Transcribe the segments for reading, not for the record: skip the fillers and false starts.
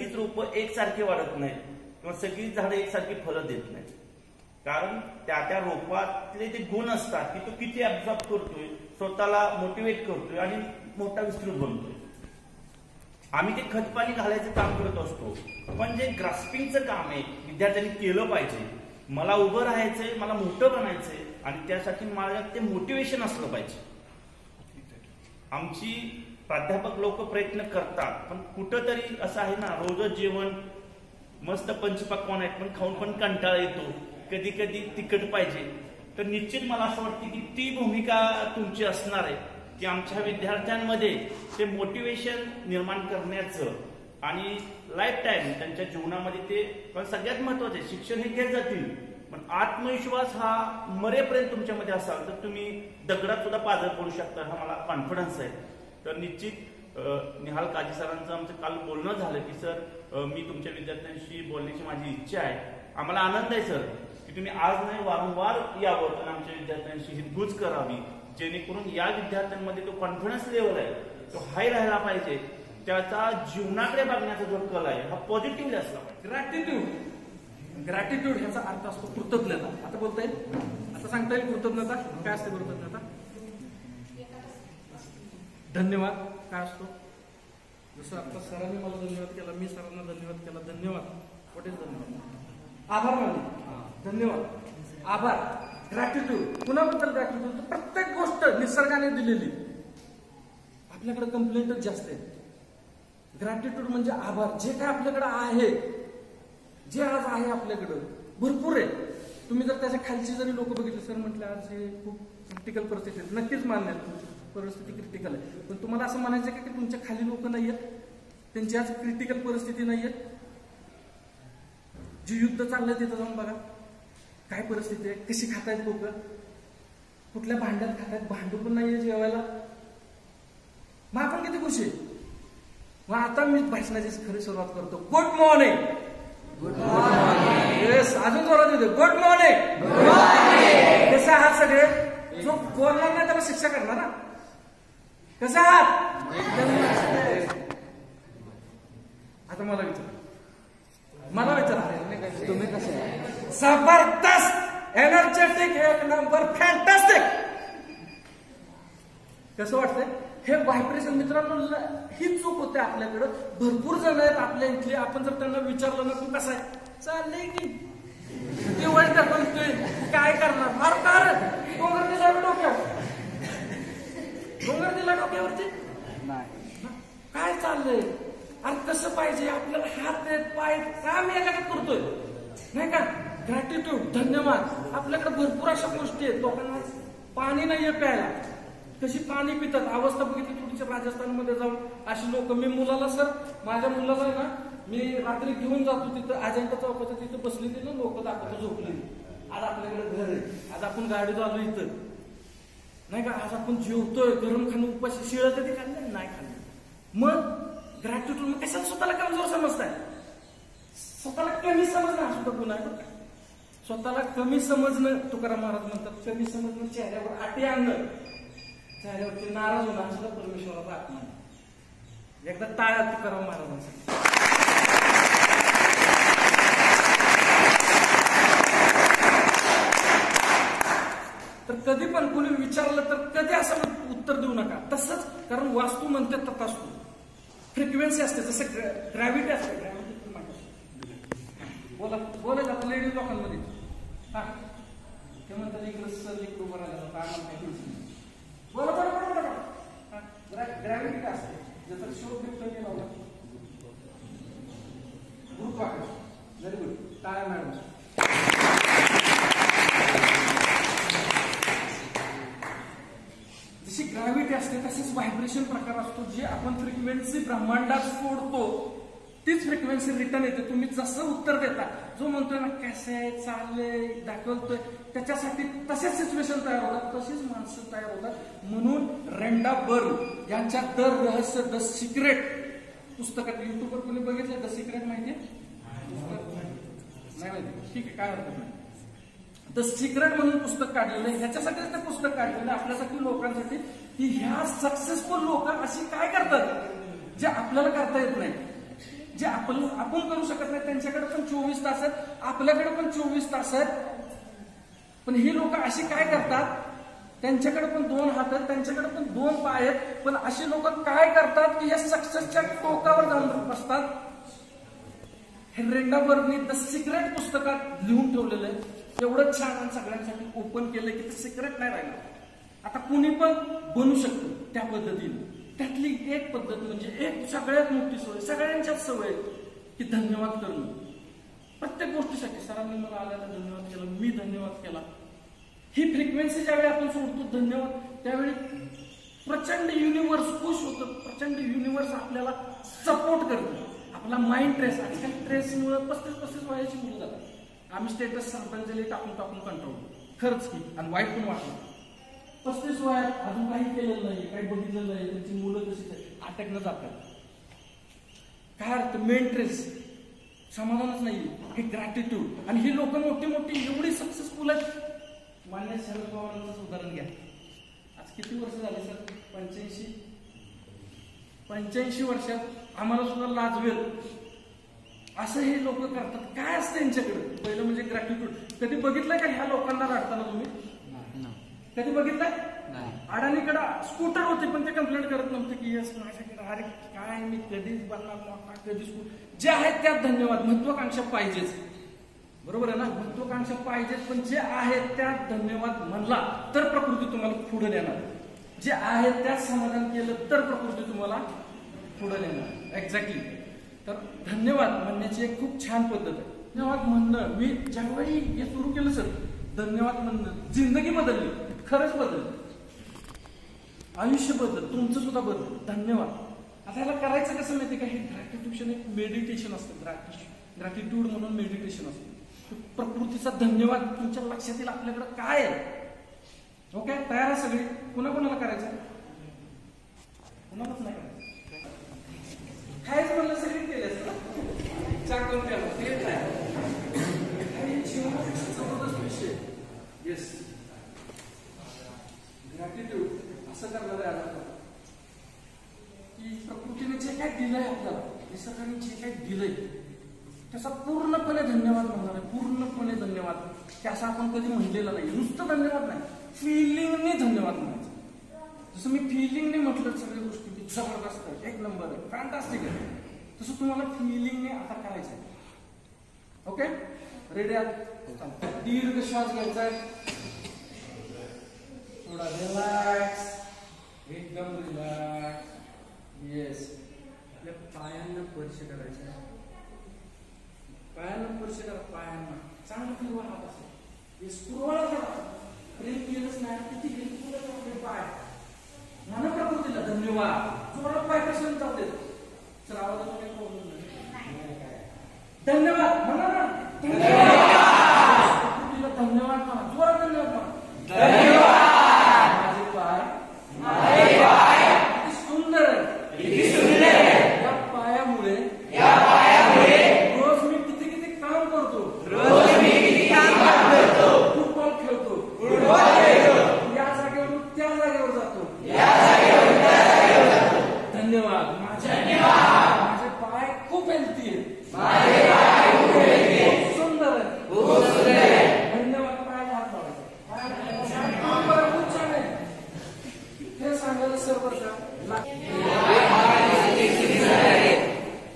सगळीच रोपं एकसारखी वाढत नाहीत किंवा सगळीच झाडं एकसारखी फळं देत नाहीत. कारण त्या त्या रोपातले जे गुण असतात की तो किती ऍब्झॉर्ब करतोय, स्वतःला मोटिवेट करतोय आणि मोठा विस्तृत बनतोय. आम्ही ते खतपाणी घालायचं काम करत असतो, पण जे ग्रास्पिंगचं काम आहे विद्यार्थ्यांनी केलं पाहिजे. मला उभं राहायचंय, मला मोठं बनायचंय आणि त्यासाठी माझ्यात ते मोटिवेशन असलं पाहिजे. आमची प्राध्यापक लोक प्रयत्न करतात, पण कुठंतरी असं आहे ना, रोजच जेवण मस्त पंचपक्वान्न आहेत पण खाऊन पण कंटाळा येतो, कधी कधी तिखट पाहिजे. तर निश्चित मला असं वाटतं की ती भूमिका तुमची असणार आहे की आमच्या विद्यार्थ्यांमध्ये ते मोटिवेशन निर्माण करण्याचं आणि लाईफ टाईम त्यांच्या जीवनामध्ये ते. पण सगळ्यात महत्वाचं आहे, शिक्षण हे घेत जातील पण आत्मविश्वास हा मरेपर्यंत तुमच्यामध्ये असाल तर तुम्ही दगडात सुद्धा पाझर पडू शकता, हा मला कॉन्फिडन्स आहे. तर निश्चित निहाल काजी सरांचं आमचं काल बोलणं झालं की सर मी तुमच्या विद्यार्थ्यांशी बोलण्याची माझी इच्छा आहे. आम्हाला आनंद आहे सर की तुम्ही आज नाही वारंवार यावं आणि आमच्या विद्यार्थ्यांशी हितगुज करावी, जेणेकरून या विद्यार्थ्यांमध्ये तो कॉन्फिडन्स लेवल आहे तो हाय राहायला पाहिजे. त्याचा जीवनाकडे बघण्याचा जो कल आहे हा पॉझिटिव्ह असला पाहिजे. ग्रॅटिट्यूड ह्याचा अर्थ असतो कृतज्ञता. आता बोलता येईल, आता सांगता येईल कृतज्ञता काय असते? कृतज्ञता धन्यवाद काय असतो? जसं आता सरांनी मला धन्यवाद केला, मी सरांना धन्यवाद केला. धन्यवाद व्हॉट इज धन्यवाद? आभार मानले, धन्यवाद, आभार. ग्रॅटिट्यूड कुणाबद्दल? ग्रॅटिट्यूड प्रत्येक गोष्ट निसर्गाने दिलेली. आपल्याकडे कंप्लेंटच जास्त आहे. ग्रॅटिट्यूड म्हणजे आभार. जे काय आपल्याकडे आहे, जे आज आहे आपल्याकडं भरपूर आहे. तुम्ही जर त्याच्या खालची जरी लोक बघितले, सर म्हटलं आज हे खूप क्रिटिकल परिस्थिती आहे, नक्कीच मान्य आहे तुमची परिस्थिती क्रिटिकल आहे. पण तुम्हाला असं म्हणायचं का की तुमच्या खाली लोक नाहीयेत, त्यांची आज क्रिटिकल परिस्थिती नाहीये? जे युद्ध चाललंय तिथं जाऊन बघा काय परिस्थिती आहे, कशी खातायत लोक, कुठल्या भांड्यात खातायत, भांडू पण नाहीये जेवायला. मग आपण किती खुशी आहे. मग आता मी भाषणाची खरी सुरुवात करतो. Good morning. Good morning. Yes, अजून जोरात येतो. Good morning. Good morning. कसे आहात सगळे? जो बोलणार नाही त्याला शिक्षा करणार ना. कसे आहात? आता मला विचारा तुम्ही कसे? जबरदस्त, एनर्जेटिक, एक नंबर, फॅन्टास्टिक. कसं वाटतंय? हे व्हायब्रेशन मित्रांनो, ही चूक होते आपल्याकडं. भरपूर जण आहेत आपल्या इथले, आपण जर त्यांना विचारलं ना तू कसा आहे, चाललंय की ते वाईट दाखवतोय, काय करणार? फार डोंगर दिला डोक्यावर, डोंगर दिला डोक्यावरती काय चाललंय? अरे कसं पाहिजे आपल्याला? हात आहेत, पाय, काम या जगात करतोय नाही का? ग्रॅटिट्यूड, धन्यवाद. आपल्याकडे भरपूर अशा गोष्टी आहेत. लोकांना पाणी नाहीये प्यायला, कशी पाणी पितात. अवस्था बघितली थोडीशी राजस्थानमध्ये जाऊन अशी लोक. मी मुलाला, सर माझ्या मुलाला ना मी रात्री घेऊन जातो तिथं अजंठा चौकाच्या तिथं बसलेली ना लोक दाखवतो झोपलेली. आज आपल्याकडे घर आहे, आज आपण गाडी चालू इथं नाही का, आज आपण जेवतोय, गरम खाणं, उपाशी, शिळं कधी खाल्लं नाही खाल्लं. मग ग्रॅटिट्यूड, मग कशाला स्वतःला कमजोर समजताय? स्वतःला कमी समजणं हा सुद्धा गुन्हा आहे. स्वतःला कमी समजणं, तुकाराम महाराज म्हणतात, कमी समजणं चेहऱ्यावर आटे आणणं, चेहऱ्यावरती नाराज होणं हा सुद्धा परमेश्वराचा आत्मा आहे. एकदा टाळ्या तुकाराम महाराजांसाठी. तर कधी पण कोणी विचारलं तर कधी असं उत्तर देऊ नका तसंच, कारण वास्तू म्हणते तथास्तु. फ्रिक्वेन्सी असते, जसं ग्रॅव्हिटी असते. बोलायचं आता लेडीज लोकांमध्ये हा ते म्हणतात इकडे सर इकडे उभं राहिलं काय म्हणतात, बोला बरोबर बरोबर. ग्रॅव्हिटी काय असते? जसं शोध घेतलं गेला होता गुरुत्वाकर्षण. व्हेरी गुड, टाळ्या मॅडम. जशी ग्रॅव्हिटी असते तसेच व्हायब्रेशन प्रकार असतो. जे आपण फ्रिक्वेन्सी ब्रह्मांडात सोडतो तीच फ्रिक्वेन्सी रिटर्न येते. तुम्ही जसं उत्तर देता, जो म्हणतोय ना कसं आहे, चाललंय, दाखवतोय, त्याच्यासाठी तसेच सिच्युएशन तयार होतात, तशीच माणसं तयार होतात. म्हणून रेंडा बर्ग यांच्या द रहस्य, द सिक्रेट पुस्तकात, युट्यूबवर कोणी बघितलं द सिक्रेट? माहितीये? नाही माहिती? ठीक आहे, काय हरकत नाही. द सिक्रेट म्हणून पुस्तक काढलेलं आहे. ह्याच्यासाठीच ते पुस्तक काढलेलं आहे, आपल्यासाठी, लोकांसाठी, की ह्या सक्सेसफुल लोक अशी काय करतात जे आपल्याला करता येत नाही. जे आपण करू शकत नाही त्यांच्याकडे पण 24 तास आहेत, आपल्याकडे पण 24 तास आहेत. पण ही लोक अशी काय करतात, त्यांच्याकडे पण 2 हात आहेत, त्यांच्याकडे पण 2 पाय आहेत, पण अशी लोक काय करतात की या सक्सेसच्या टोकावर जाऊन बसतात. हेनरी बर्गनी द सिक्रेट पुस्तकात लिहून ठेवलेलं आहे, एवढं छान आणि सगळ्यांसाठी ओपन केलंय की ते सिक्रेट नाही राहिलं. आता कुणी पण बनू शकतो त्या पद्धतीने. त्यातली एक पद्धत म्हणजे एक सगळ्यात मोठी सवय, सगळ्यांच्याच सवय की धन्यवाद करणं. प्रत्येक गोष्टीसाठी सरांनी मला आल्याला धन्यवाद केला, मी धन्यवाद केला. ही फ्रिक्वेन्सी ज्यावेळी आपण सोडतो धन्यवाद, त्यावेळी प्रचंड युनिव्हर्स खुश होतं, प्रचंड युनिव्हर्स आपल्याला सपोर्ट करतं. आपला माइंड ट्रेस, आजकाल ट्रेसमुळे 35-35 वयाची मुलं जातात. आम्ही स्टेटस सरपंचले टाकून कंट्रोल, खरंच की, आणि वाईट पण वाटलं. 35 वयात अजून काही केलेलं नाही, काही बघितलं नाही, त्यांची मुलं कशी अटॅकनं जातात. काय अर्थ, मेन ट्रेस, समाधानच नाही, हे ग्रॅटिट्यूड. आणि ही लोक मोठी मोठी एवढी सक्सेसफुल आहेत. मान्य शरद पवारांचं उदाहरण घ्या. आज किती वर्ष झाले सर? 85 वर्षात आम्हाला सुद्धा लाजवेल असं हे लोक करतात. काय असतं त्यांच्याकडे? पहिलं म्हणजे ग्रॅटिट्यूड. कधी बघितलंय का ह्या लोकांना रडताना तुम्ही? कधी बघितलंय? अडाणीकडे स्कूटर होते पण ते कंप्लेंट करत नव्हते की यस माझ्याकडे, अरे काय मी कधीच बनणार मोठा, कधीच. जे आहेत त्यात धन्यवाद. महत्वाकांक्षा पाहिजेच, बरोबर आहे ना? महत्वाकांक्षा पाहिजेच, पण जे आहेत त्यात धन्यवाद म्हणला तर प्रकृती तुम्हाला पुढे नेणार. जे आहेत त्यात समाधान केलं तर प्रकृती तुम्हाला पुढे नेणार. एक्झॅक्टली. तर धन्यवाद म्हणण्याची एक खूप छान पद्धत आहे. धन्यवाद म्हणणं, मी ज्यावेळी हे सुरू केलं सर, धन्यवाद म्हणणं, जिंदगी बदलली, खरंच बदलली, आयुष्य बदल, तुमचं सुद्धा बदल. धन्यवाद. आता ह्याला करायचं कसं माहिती का? हे ग्रॅटिट्यूशन एक मेडिटेशन असतं. ग्रॅटिट्यूड म्हणून मेडिटेशन असतं. प्रकृतीचा धन्यवाद तुमच्या लक्षात येईल आपल्याकडे काय आहे. ओके, तयार आहे सगळी? कुणाला करायचं? कुणालाच नाही करायचं. कायच म्हणलं सगळी केले असतं. चाकून केलं ते काय जबरदस्त विषय. येस, ग्रॅटिट्यूड असं करणार आहे की प्रकृतीने जे काय दिलंय आपल्याला, निसर्गाने जे काय दिलंय त्याचा पूर्णपणे धन्यवाद म्हणणार आहे. पूर्णपणे धन्यवाद. की असं आपण कधी म्हणलेलं नाही. नुसतं धन्यवाद नाही, फिलिंगने धन्यवाद म्हणायचं. जसं मी फिलिंगने म्हटलं सगळ्या गोष्टी की जबरदस्त आहे, एक नंबर आहे, फॅन्टास्टिक आहे, तसं तुम्हाला फिलिंगने आता करायचं आहे. ओके, रेडी आहात? दीर्घ श्वास घ्यायचा आहे, थोडा रिलॅक्स, एकदम रिलॅक्स. येस, आपल्या पायांना स्पर्श करायचा आहे. पायांना स्पर्श करा, पायांना चांगलं फिरवा हात असेल. येस, पुरवाळा करा. प्रेम केलंच नाही किती हेल्पफुल पाय. म्हणा प्रकृतीला धन्यवाद. जोरात पाय कसं चालते सर? आवाजाला काही प्रॉब्लेम नाही. धन्यवाद म्हणा ना, प्रकृतीला धन्यवाद म्हणा, जोरात धन्यवाद म्हणा. धन्यवाद. माझे पाय किती सुंदर आहे. या पायामुळे रोज मी किती काम करतो. फुटबॉल खेळतो, या जागेवरून त्या जागेवर जातो. धन्यवाद. माझे पाय खूप हेल्थी आहे. खूप सुंदर आहे. धन्यवाद. पायाला हात लावायचा. खूप छान आहे. हे सांगायला सर बरं का,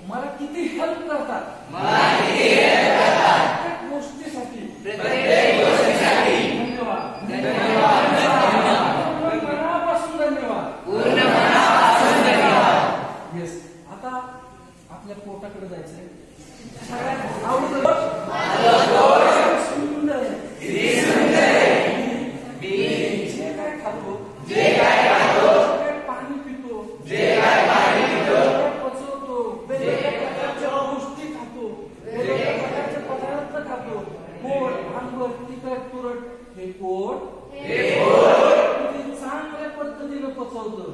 मला किती हेल्प करतात प्रत्येक गोष्टीसाठी. धन्यवाद. मनापासून धन्यवाद. येस, आता आपल्या पोटाकडे जायचंय. सगळ्यात आवडतं सुंदर जे काय खातो, पाणी पितो, पचवतो, वेगवेगळ्या प्रकारच्या गोष्टी खातो, वेगवेगळ्या प्रकारचे पदार्थ खातो. पोट, आंबट, तिखट, तुरट, हे पोट किती चांगल्या पद्धतीने पचवतं.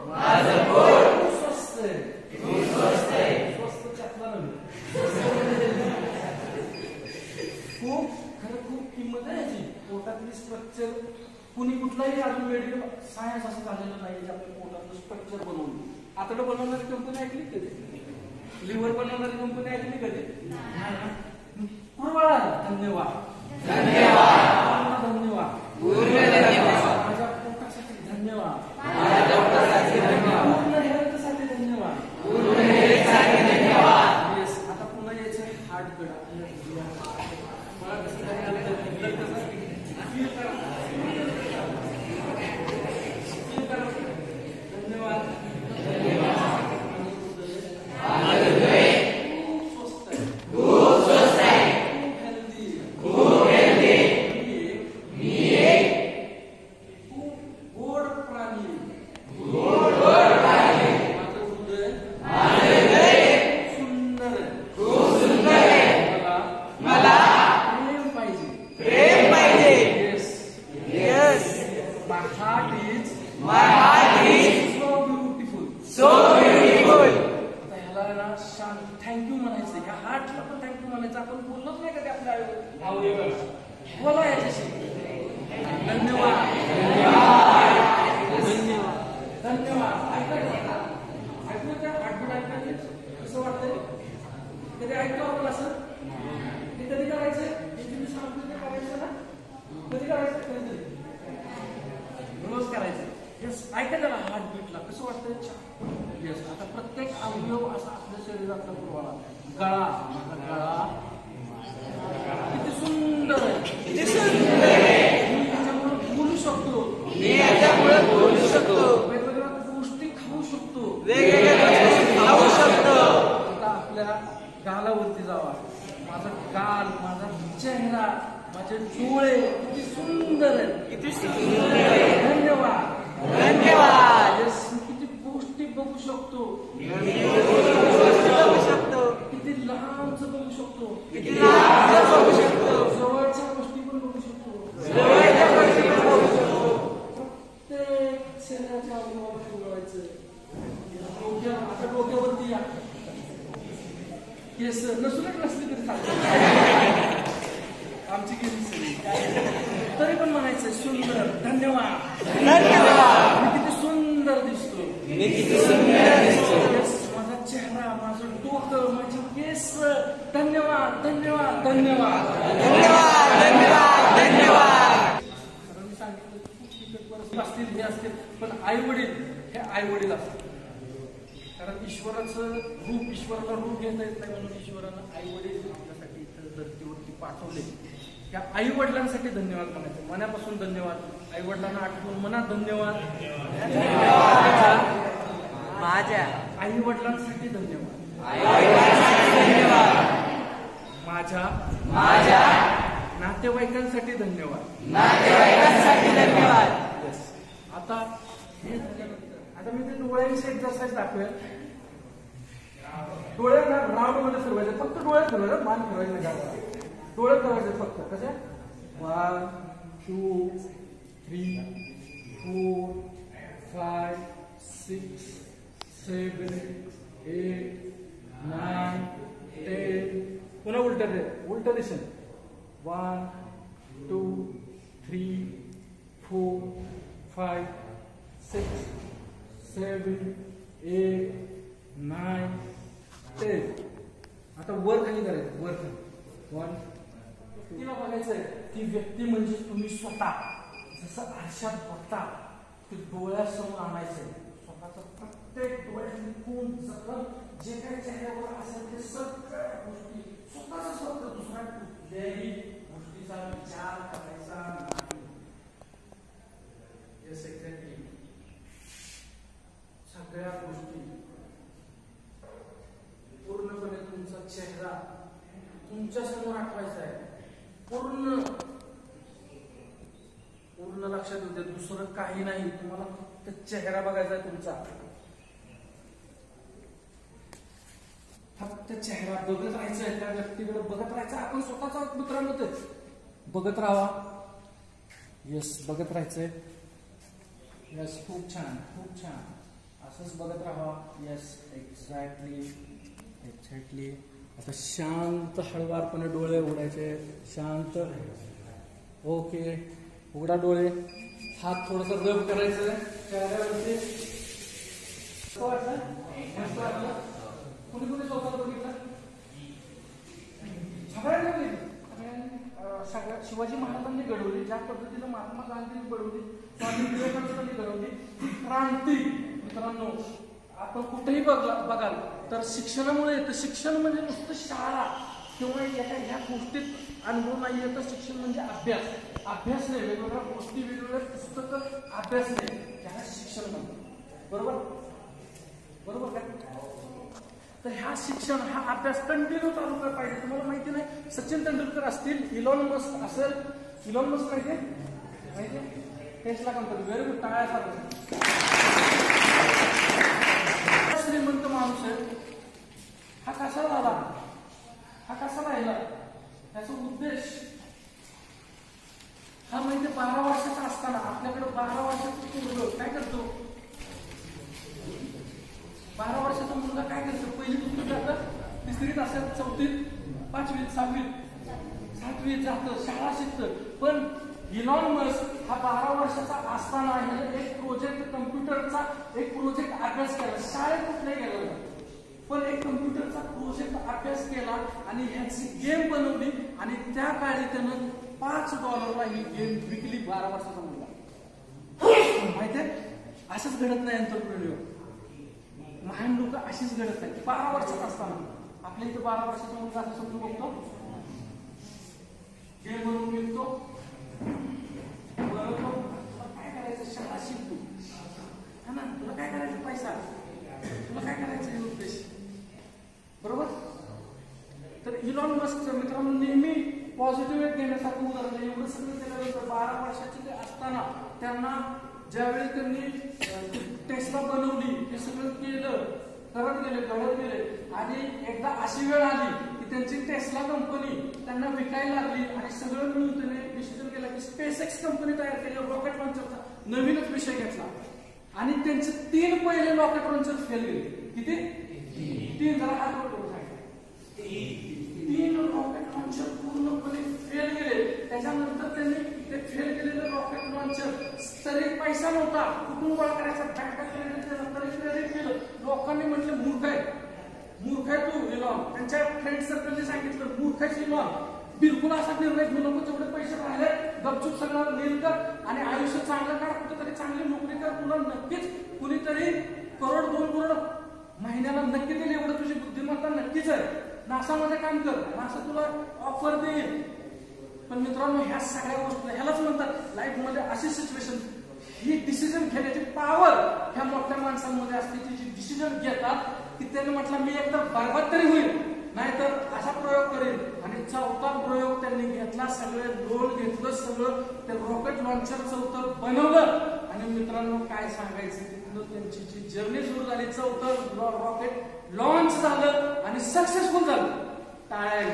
माझं पोट खूप स्वस्त आहे. स्वस्त त्यातला नव्हे, खूप खरं खूप किंमत आहे याची. पोटातली स्ट्रक्चर कुणी कुठलाही अजून मेडिकल सायन्स असं झालेलं नाही जे आपल्या पोटातलं स्ट्रक्चर बनवून आतडं बनवणारी कंपनी ऐकली कधी? लिव्हर बनवणारी कंपनी ऐकली कधी? पूर्वाळा धन्यवाद, धन्यवाद, धन्यवाद, माझ्या पोटासाठी धन्यवाद, पूर्ण हेल्थसाठी धन्यवाद. येस, आता पुन्हा यायचं हार्ट गडा. धन्यवाद. थँक्यू म्हणायचं. ह्या हार्टला पण थँक्यू म्हणायचं. आपण बोललोच नाही कधी आपल्या अवयवाला. बोला याच्याशी. धन्यवाद, धन्यवाद, धन्यवाद. ऐकलं का? हार्टबीट ऐकलं कसं वाटतंय? कधी ऐकतो आपण असं? ते कधी करायचं? तुम्ही सांगतो ते करायचं ना? कधी करायचं? कधी रोज करायचं. येस, ऐका त्याला हार्टबीटला कसं वाटतंय? येस. आता प्रत्येक अवयव असा आपल्या शरीरातला पुरवाला. गळा, गळा किती सुंदर आहे, किती सुंदर आहे. मी याच्यामुळे बोलू शकतो, मी याच्यामुळे बोलू शकतो. वेगवेगळ्या गोष्टी खाऊ शकतो, वेगवेगळ्या गोष्टी खाऊ शकतो. आता आपल्या गालावरती जावा. माझा गाल, माझा चेहरा, माझे डोळे किती सुंदर आहे, किती सुंदर आहे. धन्यवाद, धन्यवाद. किती गोष्टी बघू शकतो, बघू शकतो. किती लांबच बघू शकतो, किती लांबच बघू शकतो. जवळच्या गोष्टी पण बघू शकतो, जवळच्या गोष्टी पण बघू शकतो. प्रत्येक शरीराच्या अवयवावर बोलायचं. आता डोक्यावरती या. केस नसूनच नसली तरी चालते. आमची गेली सगळी तरी पण म्हणायचं सुंदर. धन्यवाद, धन्यवाद. मी किती सुंदर दिसतो, मी किती सुंदर दिसतो. माझा चेहरा, माझं डोकं, माझे केस. धन्यवाद, धन्यवाद, धन्यवाद, धन्यवाद, धन्यवाद, धन्यवाद. मी सांगितलं असतील हे असतील, पण आई वडील हे आई वडील असतात. कारण ईश्वराचं रूप, ईश्वराला रूप घेता येत नाही म्हणून ईश्वरानं आई वडील आपल्यासाठी इथं धरतीवरती पाठवले. त्या आई वडिलांसाठी धन्यवाद म्हणायचं. मनापासून धन्यवाद. आई वडिलांना आठवून मनात धन्यवाद. माझ्या आई वडिलांसाठी धन्यवाद, माझ्या माझ्या नातेवाईकांसाठी धन्यवाद, नातेवाईकांसाठी धन्यवाद. आता हे आता मी ते डोळ्यांची एक्सरसाइज दाखवेल. डोळ्यांना राऊंड मध्ये फिरवायचे. फक्त डोळे फिरवायचे, मान फिरवायचे नाही. डोळे फिरवायचे फक्त. कसे? 1 2 3 4 5 6 7 8 9 10. पुन्हा उलट दिशेने. 1 2 3 4 5 6 7 8 9 10. आता वर खाली करायचं. वर खाली. 1. व्यक्तीला बघायचंय. ती व्यक्ती म्हणजे तुम्ही स्वतः. जसं आरशात बघता ते डोळ्यासमोर आणायचंय. स्वतःच प्रत्येक डोळ्यातली खून, सगळं जे काही चेहऱ्यावर असेल ते सगळ्या गोष्टी स्वतःच फक्त दुसऱ्या कुठल्याही गोष्टीचा विचार करायचा नाही. Yes, exactly. सगळ्या गोष्टी पूर्णपणे तुमचा चेहरा तुमच्या समोर आठवायचा आहे. पूर्ण पूर्ण लक्षात येते. दुसरं काही नाही. तुम्हाला फक्त चेहरा बघायचा आहे तुमचा. फक्त चेहरा बघत राहायचा. त्या व्यक्तीकडे बघत राहायचं. आपण स्वतःचा मित्रांनो तेच बघत राहावा. येस, बघत राहायचंय. येस, खूप छान, खूप छान. असंच बघत राहावा. Yes, exactly, exactly. आता शांत हळवारपणे डोळे उघडायचे. शांत. ओके, उघडा डोळे. हात थोडस रब करायचं चेहऱ्यावरती. वाटलं मस्त वाटलं. कुणी कुणी स्वतःला बघितलं? सगळ्यांनी सगळ्या शिवाजी महाराजांनी घडवली, ज्या पद्धतीनं महात्मा गांधींनी घडवली, स्वामी विवेकानंदांनी घडवली ती क्रांती. मित्रांनो, आपण कुठेही बघाल तर शिक्षणामुळे येतं. शिक्षण म्हणजे नुसतं शाळा किंवा ह्या गोष्टीत अनुभव नाही येतं. शिक्षण म्हणजे अभ्यास. अभ्यास नाही, वेगवेगळ्या गोष्टी, वेगवेगळ्या पुस्तकं, अभ्यास नाही, त्याला शिक्षण म्हणतात. बरोबर बरोबर का? तर ह्या शिक्षण, हा अभ्यास कंटिन्यू चालू करायला पाहिजे. तुम्हाला माहिती नाही, सचिन तेंडुलकर असतील, इलॉन मस्क असेल. इलॉन मस्क माहितीये टेस्ला कंपनी, व्हेरी गुड, टाळ्यासारखं. श्रीमंत माणूस आहे. हा कसा झाला, हा कसा राहिला, त्याचा उद्देश हा माहिती 12 वर्षाचा असताना आपल्याकडे 12 वर्षाचा मुलगा काय करतो? 12 वर्षाचा मुलगा काय करतो? पहिली दुसरीत जातं, तिसरीत असेल, चौथीत, 5वीत, 6वीत, 7वीत जातं, शाळा शिकतं. पण इलॉन मस्क हा 12 वर्षाचा असताना एक प्रोजेक्ट, कम्प्युटरचा एक प्रोजेक्ट अभ्यास केला. शाळेत कुठलाही गेला नाही, पण एक कम्प्युटरचा प्रोजेक्ट अभ्यास केला आणि ह्याची गेम बनवली. आणि त्या काळी त्यानं $5 ही गेम विकली. 12 वर्षाचा मुलगा. माहितीये, असंच घडत नाही एंटरप्रेन्युअर. महान लोक अशीच घडत नाही. 12 वर्षाचा असताना आपल्या इथे 12 वर्षाचा मुलगा असं समजून बघतो, गेम बनवून विकतो, बनवतो. तुला काय करायचं? शाळा शिकतो, हा ना. तुला काय करायचं? पैसा. तुला काय करायचं? हे उद्देश. बरोबर. तर इलॉन मस्कचं मित्रांनो नेहमी पॉझिटिव्ह घेण्यासारखं उदाहरण. एवढं सगळं केल्यानंतर 12 वर्षाचे ते असताना त्यांना ज्यावेळी त्यांनी टेस्ला बनवली, हे सगळं केलं, करत गेले, घडत गेले. आणि एकदा अशी वेळ आली की त्यांची टेस्ला कंपनी त्यांना विकायला लागली. आणि सगळं मिळून त्याने डिसिजन केला की स्पेसएक्स कंपनी तयार केली. रॉकेट लॉन्चरचा नवीनच विषय घेतला आणि त्यांचे 3 पहिले रॉकेट लॉन्चर फेल गेले. किती? 3. जरा हात वर करून सांगा. 3 रॉकेट लॉन्चर पूर्णपणे फेल गेले. त्याच्यानंतर त्यांनी ते फेल केलेलं रॉकेट लॉन्चर, तरी पैसा नव्हता, कुठून गोळा करायचा? बँकेत क्रेडिट केलं, तरी क्रेडिट केलं. लोकांनी म्हटलं मूर्ख आहे, मूर्ख आहे तू इलॉन. त्यांच्या फ्रेंड सर्कलने सांगितलं मूर्ख आहे इलॉन, बिलकुल असा निर्णय घेऊ नको. जेवढे पैसे राहिले गपचूप सगळं नील कर आणि आयुष्य चांगलं कर, कुठेतरी चांगली नोकरी कर. तुला नक्कीच कुणीतरी करोड 2 करोड महिन्याला नक्की देईल, एवढं तुझी बुद्धिमत्ता नक्कीच आहे. नासामध्ये काम कर, नासा तुला ऑफर देईल. पण मित्रांनो, ह्या सगळ्या गोष्टी, ह्यालाच म्हणतात लाईफ मध्ये अशी सिच्युएशन, ही डिसिजन घेण्याची पॉवर ह्या मोठ्या माणसांमध्ये असते, की जी डिसिजन घेतात की त्याने म्हटलं मी एकतर बरबाद तरी होईल, नाहीतर असा प्रयोग करेल. आणि 4था प्रयोग त्यांनी घेतला, सगळे लोन घेतलं, सगळं ते रॉकेट लॉन्चर 4थं बनवलं. आणि मित्रांनो काय सांगायचं, तिथून त्यांची जी जर्नी सुरू झाली, 4थं रॉकेट लॉन्च झालं आणि सक्सेसफुल झालं. टाळ्या.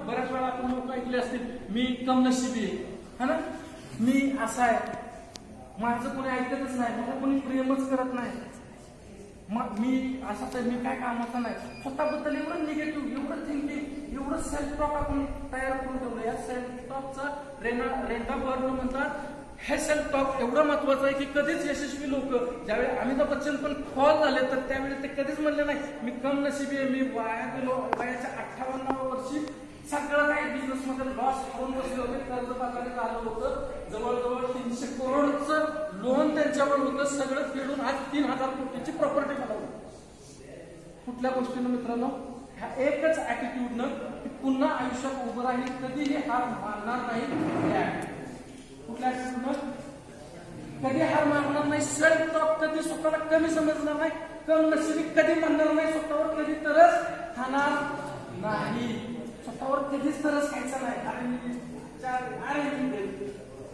बऱ्याच वेळा आपण लोक ऐकले असतील, मी कमनशिबी आहे, हा ना, मी असा आहे, माझं कोणी ऐकतच नाही, मला कोणी प्रेमच करत नाही, मग मी असाच आहे, मी काय कामाचा नाही. स्वतःबद्दल एवढं निगेटिव्ह, एवढं थिंकिंग, एवढं सेल्फ टॉक आपण तयार करून ठेवलं. या सेल्फ टॉकचा रेंडा बर्न म्हणतात. हे सेल्फ टॉक एवढं महत्वाचं आहे की कधीच यशस्वी लोक, ज्यावेळी अमिताभ बच्चन पण फॉल झाले, तर त्यावेळी ते कधीच म्हणले नाही मी कमनशिबी आहे, मी वाया गेलो. वयाच्या 58व्या वर्षी सगळं काही बिझनेस मध्ये लॉस होऊन बसले होते, कर्जबाजारी झालं होतं, जवळजवळ 300 करोडचं लोन त्यांच्यावर होतं, सगळं फेडून आज 3000 कोटीची प्रॉपर्टी बनवली. कुठल्या गोष्टीनं मित्रांनो? ह्या एकच ऍटिट्यूडनं की पुन्हा आयुष्यात उभं राहील, कधीही हार मानणार नाही. कुठल्या ऍटिट्यूडनं? कधी हार मानणार नाही. सेल्फ टॉक, कधी स्वतःला कमी समजणार नाही, कमनशिबी कधी म्हणणार नाही, स्वतःवर कधी तरच खाणार नाही, स्वतःवर कधीच तरच खायचं नाही.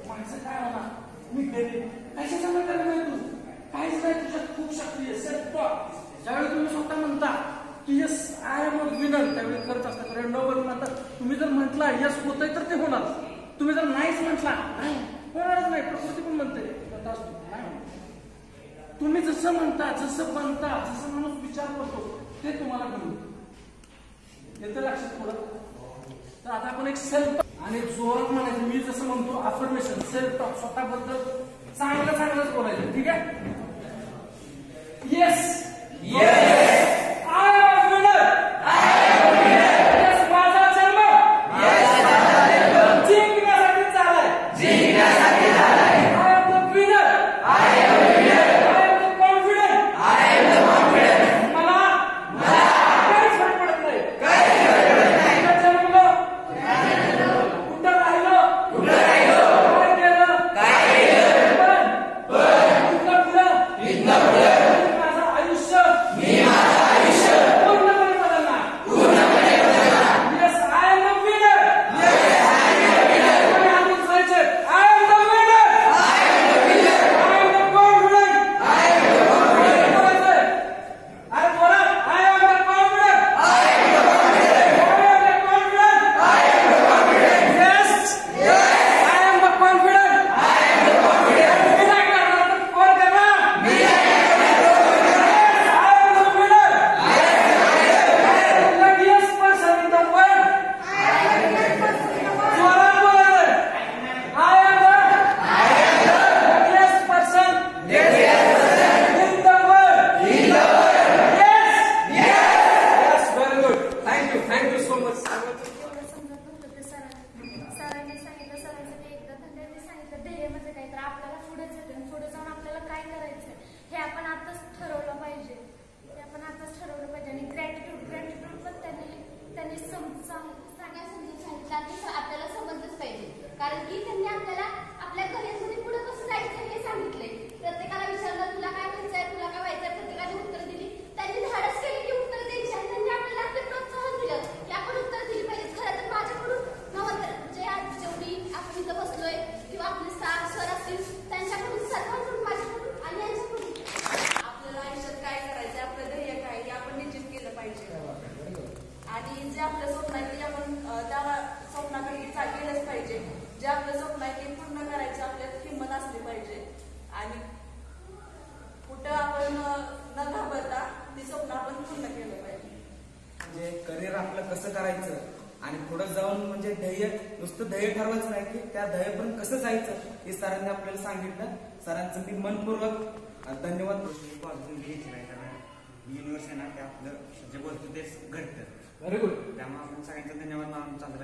माणसं काय होणार, मी गरीब, कशाचा कमी नाही, तू काहीच नाही, तुझ्यात खूप शक्ती आहे. Self talk. ज्यावेळी तुम्ही स्वतः म्हणता की yes I am a winner, त्यावेळी खरंच असतात. रेंडोवर म्हणतात, तुम्ही जर म्हटला यस होतंय तर ते होणार, तुम्ही जर नाहीच म्हटला होणारच नाही. प्रकृती पण म्हणते तुम्ही जसं म्हणता, जसं बनता, जसं माणूस विचार करतो ते तुम्हाला मिळून येतं. लक्षात थोडं. तर आता आपण एक सेल्फ आणि जोरात म्हणायचं, मी जसं म्हणतो अफर्मेशन, सेल्फ टॉक, स्वतःबद्दल चांगलं चांगलंच बोलायचं, ठीक आहे? येस आपल्याला समजलंच पाहिजे, कारण की त्यांनी आपल्याला आपल्या करिअरमध्ये पुढे कसं जायचं हे सांगितलंय. प्रत्येकाला विचारलं तुला काय व्हायचंय, तुला काय व्हायचंय, प्रत्येकाने उत्तर दिली. त्यांनी धाडस केली की उत्तर द्यायची आणि त्यांनी आपल्याला आपले प्रोत्साहन दिलं की आपण उत्तर दिली पाहिजे. खरं तर माझ्याकडून जे आज जेवढी आपण इथं बसलोय किंवा आपले सर असतील त्यांच्याकडून, सर्वांकडून, माझ्याकडून आणि यांच्याकडून आपल्याला आयुष्यात काय करायचंय, आपलं ध्येय काय हे आपण निश्चित केलं पाहिजे. आणि जे आपलं स्वप्न आहे ते आपण त्या स्वप्नाकडे गेलंच पाहिजे. जे आपलं स्वप्न आहे ते पूर्ण करायचं आपल्यात हिंमत असली पाहिजे. आणि कुठं आपण न घाबरता ते स्वप्न आपण पूर्ण केलं पाहिजे. म्हणजे करिअर आपलं कसं करायचं आणि पुढे जाऊन म्हणजे ध्येय, नुसतं ध्येय ठरवायचं नाही की त्या ध्येयापर्यंत कसं जायचं हे सरांनी आपल्याला सांगितलं. सरांचं मी मनपूर्वक धन्यवाद. घ्यायची नाही, कारण युनिव्हर्सिटी ना ते आपलं जे बोलतो तेच घडतं. Very good. त्यामुळे आपण सगळ्यांचा धन्यवाद मानून चालू